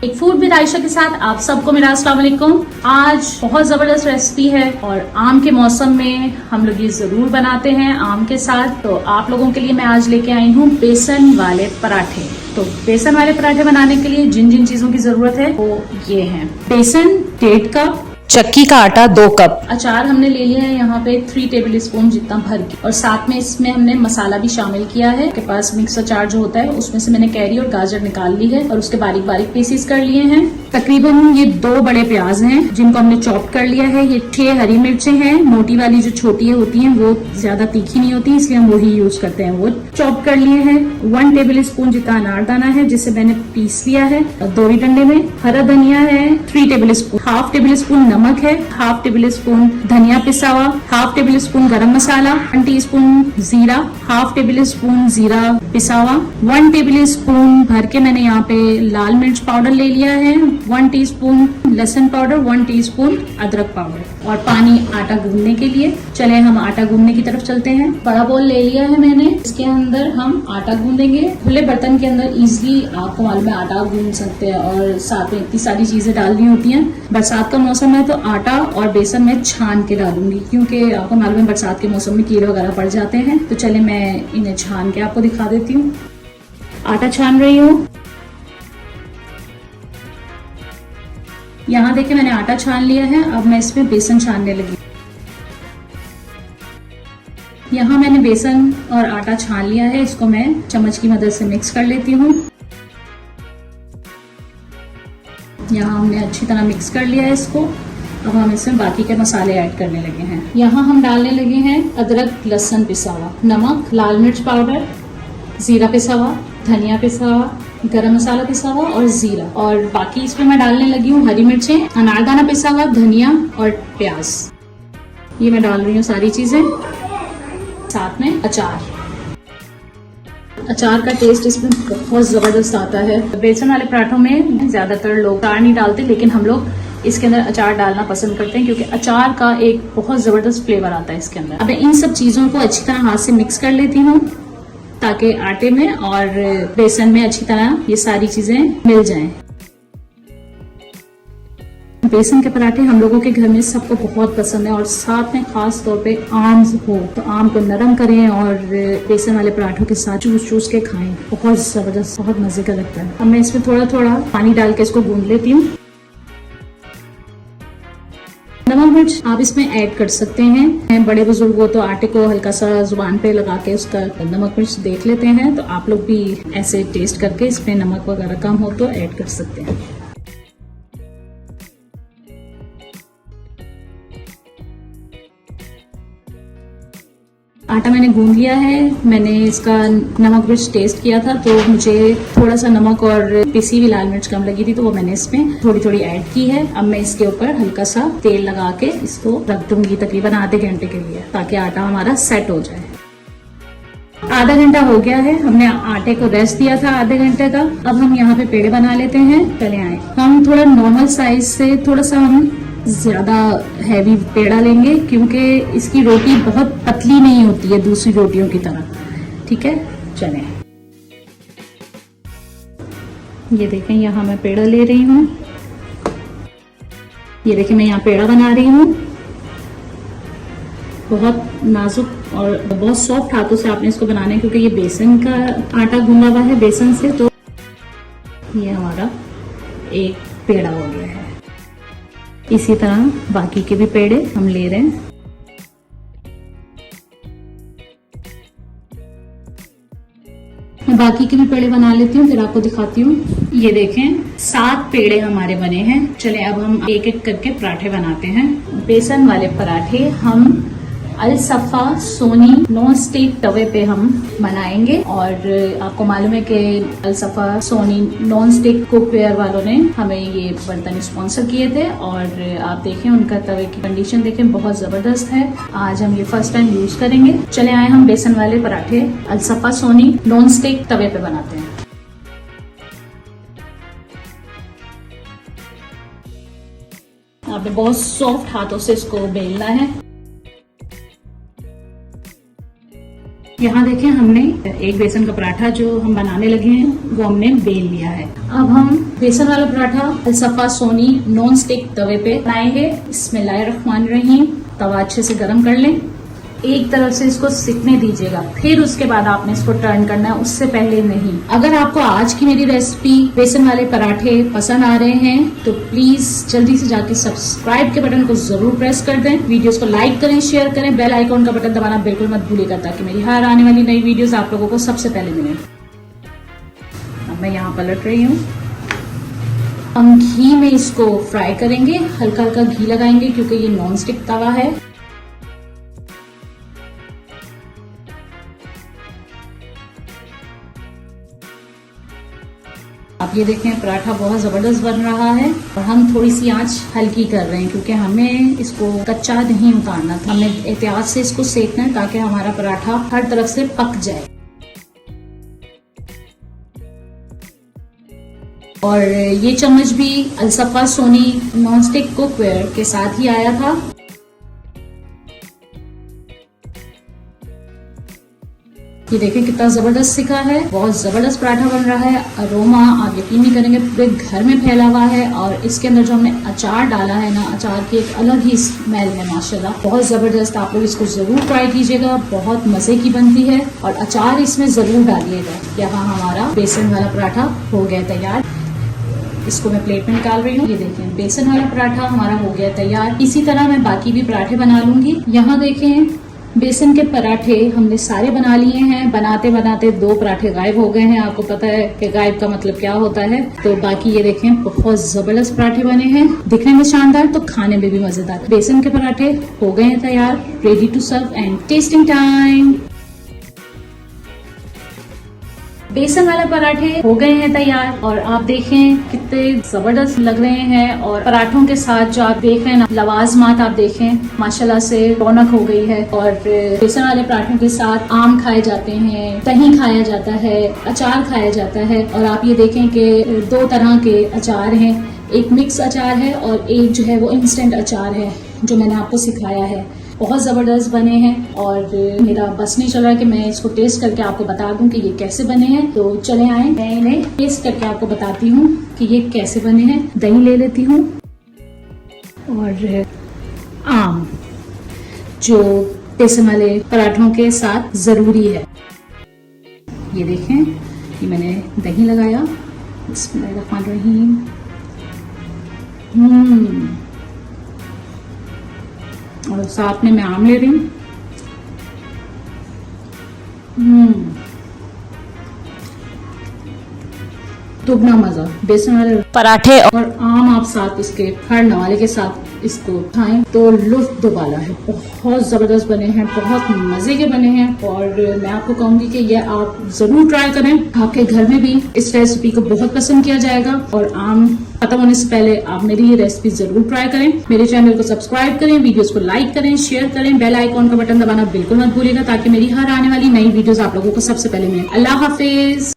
एक food with Ayesha के साथ आप सबको मेरा अस्सलाम वालेकुम। आज बहुत जबरदस्त रेसिपी है और आम के मौसम में हम लोग ये जरूर बनाते हैं आम के साथ। तो आप लोगों के लिए मैं आज लेके आई हूँ बेसन वाले पराठे। तो बेसन वाले पराठे बनाने के लिए जिन जिन चीजों की जरूरत है वो ये है। बेसन 1.5 कप, चक्की का आटा 2 कप, अचार हमने ले लिया है यहाँ पे 3 टेबल स्पून जितना भर के, और साथ में इसमें हमने मसाला भी शामिल किया है। के पास मिक्स अचार जो होता है उसमें से मैंने कैरी और गाजर निकाल ली है और उसके बारीक बारीक पीसेस कर लिए हैं। तकरीबन ये 2 बड़े प्याज हैं जिनको हमने चॉप कर लिया है। ये 6 हरी मिर्चें हैं, मोटी वाली जो छोटी होती हैं वो ज्यादा तीखी नहीं होती इसलिए हम वही यूज करते हैं, वो चॉप कर लिए हैं। 1 टेबल स्पून जितना अनारदाना है जिसे मैंने पीस लिया है 2 डंडे में। हरा धनिया है 3 टेबल स्पून, 1/2 टेबल स्पून नमक है, 1/2 टेबल स्पून धनिया पिसा हुआ, 1/2 टेबल स्पून गरम मसाला, 1 टीस्पून जीरा, 1/2 टेबल स्पून जीरा पिसा हुआ, 1 टेबल स्पून भर के मैंने यहाँ पे लाल मिर्च पाउडर ले लिया है, 1 टीस्पून लहसुन पाउडर, 1 टीस्पून अदरक पाउडर और पानी आटा गूंदने के लिए। चले हम आटा गूंदने की तरफ चलते हैं। बड़ा बोल ले लिया है मैंने, इसके अंदर हम आटा गूंदेंगे। खुले बर्तन के अंदर इजीली आपको मालूम है आटा गूंद सकते हैं और साथ में इतनी सारी चीजें डालनी होती हैं। बरसात का मौसम है तो आटा और बेसन में छान के डालूंगी क्योंकि आपको मालूम है बरसात के मौसम में कीड़े वगैरह पड़ जाते हैं। तो चले मैं इन्हें छान के आपको दिखा देती हूँ। आटा छान रही हूँ। यहाँ देखिए मैंने आटा छान लिया है। अब मैं इसमें बेसन छानने लगी। यहाँ मैंने बेसन और आटा छान लिया है, इसको मैं चम्मच की मदद से मिक्स कर लेती हूँ। यहाँ हमने अच्छी तरह मिक्स कर लिया है इसको। अब हम इसमें बाकी के मसाले ऐड करने लगे हैं। यहाँ हम डालने लगे हैं अदरक लहसुन पिसा हुआ, नमक, लाल मिर्च पाउडर, जीरा पिसा हुआ, धनिया पिसा हुआ, गरम मसाला पिसा हुआ और जीरा, और बाकी इसमें मैं डालने लगी हूँ हरी मिर्चें, अनारदाना पिसा हुआ, धनिया और प्याज। ये मैं डाल रही हूँ सारी चीजें, साथ में अचार। अचार का टेस्ट इसमें बहुत जबरदस्त आता है। बेसन वाले पराठों में ज्यादातर लोग अचार नहीं डालते लेकिन हम लोग इसके अंदर अचार डालना पसंद करते हैं क्योंकि अचार का एक बहुत जबरदस्त फ्लेवर आता है इसके अंदर। अब इन सब चीजों को अच्छी तरह हाथ से मिक्स कर लेती हूँ ताकि आटे में और बेसन में अच्छी तरह ये सारी चीजें मिल जाएं। बेसन के पराठे हम लोगों के घर में सबको बहुत पसंद है और साथ में खास तौर पे आम हो तो आम को नरम करें और बेसन वाले पराठों के साथ चूस चूस के खाएं, बहुत जबरदस्त, बहुत मजे का लगता है। अब मैं इसमें थोड़ा थोड़ा पानी डाल के इसको गूंद लेती हूँ। नमक मिर्च आप इसमें ऐड कर सकते हैं। बड़े बुजुर्ग हो तो आटे को हल्का सा जुबान पे लगा के उसका नमक मिर्च देख लेते हैं, तो आप लोग भी ऐसे टेस्ट करके इसमें नमक वगैरह कम हो तो ऐड कर सकते हैं। आटा मैंने गूंद लिया है। मैंने इसका नमक मिर्च टेस्ट किया था तो मुझे थोड़ा सा नमक और पिसी हुई लाल मिर्च कम लगी थी तो वो मैंने इसमें थोड़ी थोड़ी ऐड की है। अब मैं इसके ऊपर हल्का सा तेल लगा के इसको रख दूंगी तकरीबन आधे घंटे के लिए ताकि आटा हमारा सेट हो जाए। आधा घंटा हो गया है, हमने आटे को रेस्ट दिया था आधे घंटे का। अब हम यहाँ पे पेड़े बना लेते हैं। चले आए हम थोड़ा नॉर्मल साइज से थोड़ा सा हम ज्यादा हैवी पेड़ा लेंगे क्योंकि इसकी रोटी बहुत पतली नहीं होती है दूसरी रोटियों की तरह। ठीक है, चलें। ये देखें यहाँ मैं पेड़ा ले रही हूँ। ये देखें मैं यहाँ पेड़ा बना रही हूँ। बहुत नाजुक और बहुत सॉफ्ट हाथों से आपने इसको बनाना है क्योंकि ये बेसन का आटा गूंदा हुआ है बेसन से। तो ये हमारा एक पेड़ा हो गया है। इसी तरह बाकी के भी पेड़े हम ले रहे हैं। मैं बाकी के भी पेड़े बना लेती हूँ फिर आपको दिखाती हूँ। ये देखें 7 पेड़े हमारे बने हैं। चले अब हम एक एक करके पराठे बनाते हैं। बेसन वाले पराठे हम अल-सफा सोनी नॉन स्टिक तवे पे हम बनाएंगे और आपको मालूम है कि अल-सफा सोनी नॉन स्टिक कुकवेयर वालों ने हमें ये बर्तन स्पॉन्सर किए थे और आप देखें उनका तवे की कंडीशन देखें बहुत जबरदस्त है। आज हम ये फर्स्ट टाइम यूज करेंगे। चले आए हम बेसन वाले पराठे अल-सफा सोनी नॉन स्टिक तवे पे बनाते हैं। आपने बहुत सॉफ्ट हाथों से इसको बेलना है। यहाँ देखें हमने एक बेसन का पराठा जो हम बनाने लगे हैं वो हमने बेल लिया है। अब हम बेसन वाला पराठा अलसफा सोनी नॉन स्टिक तवे पे बनाएंगे। बिस्मिल्लाहिर्रहमानिर्रहीम। तवा अच्छे से गर्म कर लें, एक तरफ से इसको सिकने दीजिएगा, फिर उसके बाद आपने इसको टर्न करना है, उससे पहले नहीं। अगर आपको आज की मेरी रेसिपी बेसन वाले पराठे पसंद आ रहे हैं तो प्लीज जल्दी से जाके सब्सक्राइब के बटन को जरूर प्रेस कर दें, वीडियोस को लाइक करें, शेयर करें, बेल आइकॉन का बटन दबाना बिल्कुल मत भूलिएगा ताकि मेरी हर आने वाली नई वीडियोस आप लोगों को सबसे पहले मिले। अब मैं यहाँ पलट रही हूँ। हम घी में इसको फ्राई करेंगे, हल्का हल्का घी लगाएंगे क्योंकि ये नॉन स्टिक तवा है। आप ये देखें पराठा बहुत जबरदस्त बन रहा है और हम थोड़ी सी आंच हल्की कर रहे हैं क्योंकि हमें इसको कच्चा नहीं उतारना था, हमें एहतियात से इसको सेकना है ताकि हमारा पराठा हर तरफ से पक जाए। और ये चम्मच भी अलसफा सोनी नॉन स्टिक कुकवेयर के साथ ही आया था। ये देखें कितना जबरदस्त सिका है, बहुत जबरदस्त पराठा बन रहा है। अरोमा आप यकीन नहीं करेंगे पूरे घर में फैला हुआ है और इसके अंदर जो हमने अचार डाला है ना, अचार की एक अलग ही स्मेल है माशाल्लाह, बहुत जबरदस्त। आप लोग इसको जरूर ट्राई कीजिएगा, बहुत मजे की बनती है और अचार इसमें जरूर डालिएगा। यहाँ हमारा बेसन वाला पराठा हो गया तैयार। इसको मैं प्लेट में निकाल रही हूँ। ये देखें बेसन वाला पराठा हमारा हो गया तैयार। इसी तरह मैं बाकी भी पराठे बना लूंगी। यहाँ देखें बेसन के पराठे हमने सारे बना लिए हैं। बनाते बनाते 2 पराठे गायब हो गए हैं। आपको पता है कि गायब का मतलब क्या होता है। तो बाकी ये देखें बहुत जबरदस्त पराठे बने हैं, दिखने में शानदार तो खाने में भी मजेदार। बेसन के पराठे हो गए हैं तैयार, ready to serve and tasting time. बेसन वाले पराठे हो गए हैं तैयार और आप देखें कितने जबरदस्त लग रहे हैं। और पराठों के साथ जो आप देख रहे हैं ना, लवाजमात आप देखें माशाल्लाह से रौनक हो गई है। और बेसन वाले पराठों के साथ आम खाए जाते हैं, दही खाया जाता है, अचार खाया जाता है। और आप ये देखें कि 2 तरह के अचार हैं, एक मिक्स अचार है और एक जो है वो इंस्टेंट अचार है जो मैंने आपको सिखाया है। बहुत ज़बरदस्त बने हैं और मेरा बस नहीं चल रहा कि मैं इसको टेस्ट करके आपको बता दूं कि ये कैसे बने हैं। तो चले आए मैं इन्हें टेस्ट करके आपको बताती हूँ कि ये कैसे बने हैं। दही ले लेती हूँ और आम जो बेसन वाले पराठों के साथ ज़रूरी है। ये देखें, ये मैंने दही लगाया। बिस्मिल्लाहिर्रहमानिर्रहीम। और साथ में मैं आम ले रही हूँ। दुगना मजा बेसन वाले पराठे और आम आप साथ इसके हर नवाले के साथ इसको खाएं तो लुत्फ दुबाला है। बहुत जबरदस्त बने हैं, बहुत मजे के बने हैं और मैं आपको कहूंगी कि ये आप जरूर ट्राई करें। आपके घर में भी इस रेसिपी को बहुत पसंद किया जाएगा और आम खत्म होने से पहले आप मेरी ये रेसिपी जरूर ट्राई करें। मेरे चैनल को सब्सक्राइब करें, वीडियोस को लाइक करें, शेयर करें, बेल आइकॉन का बटन दबाना बिल्कुल मत भूलिएगा ताकि मेरी हर आने वाली नई वीडियोस आप लोगों को सबसे पहले मिले। अल्लाह हाफिज।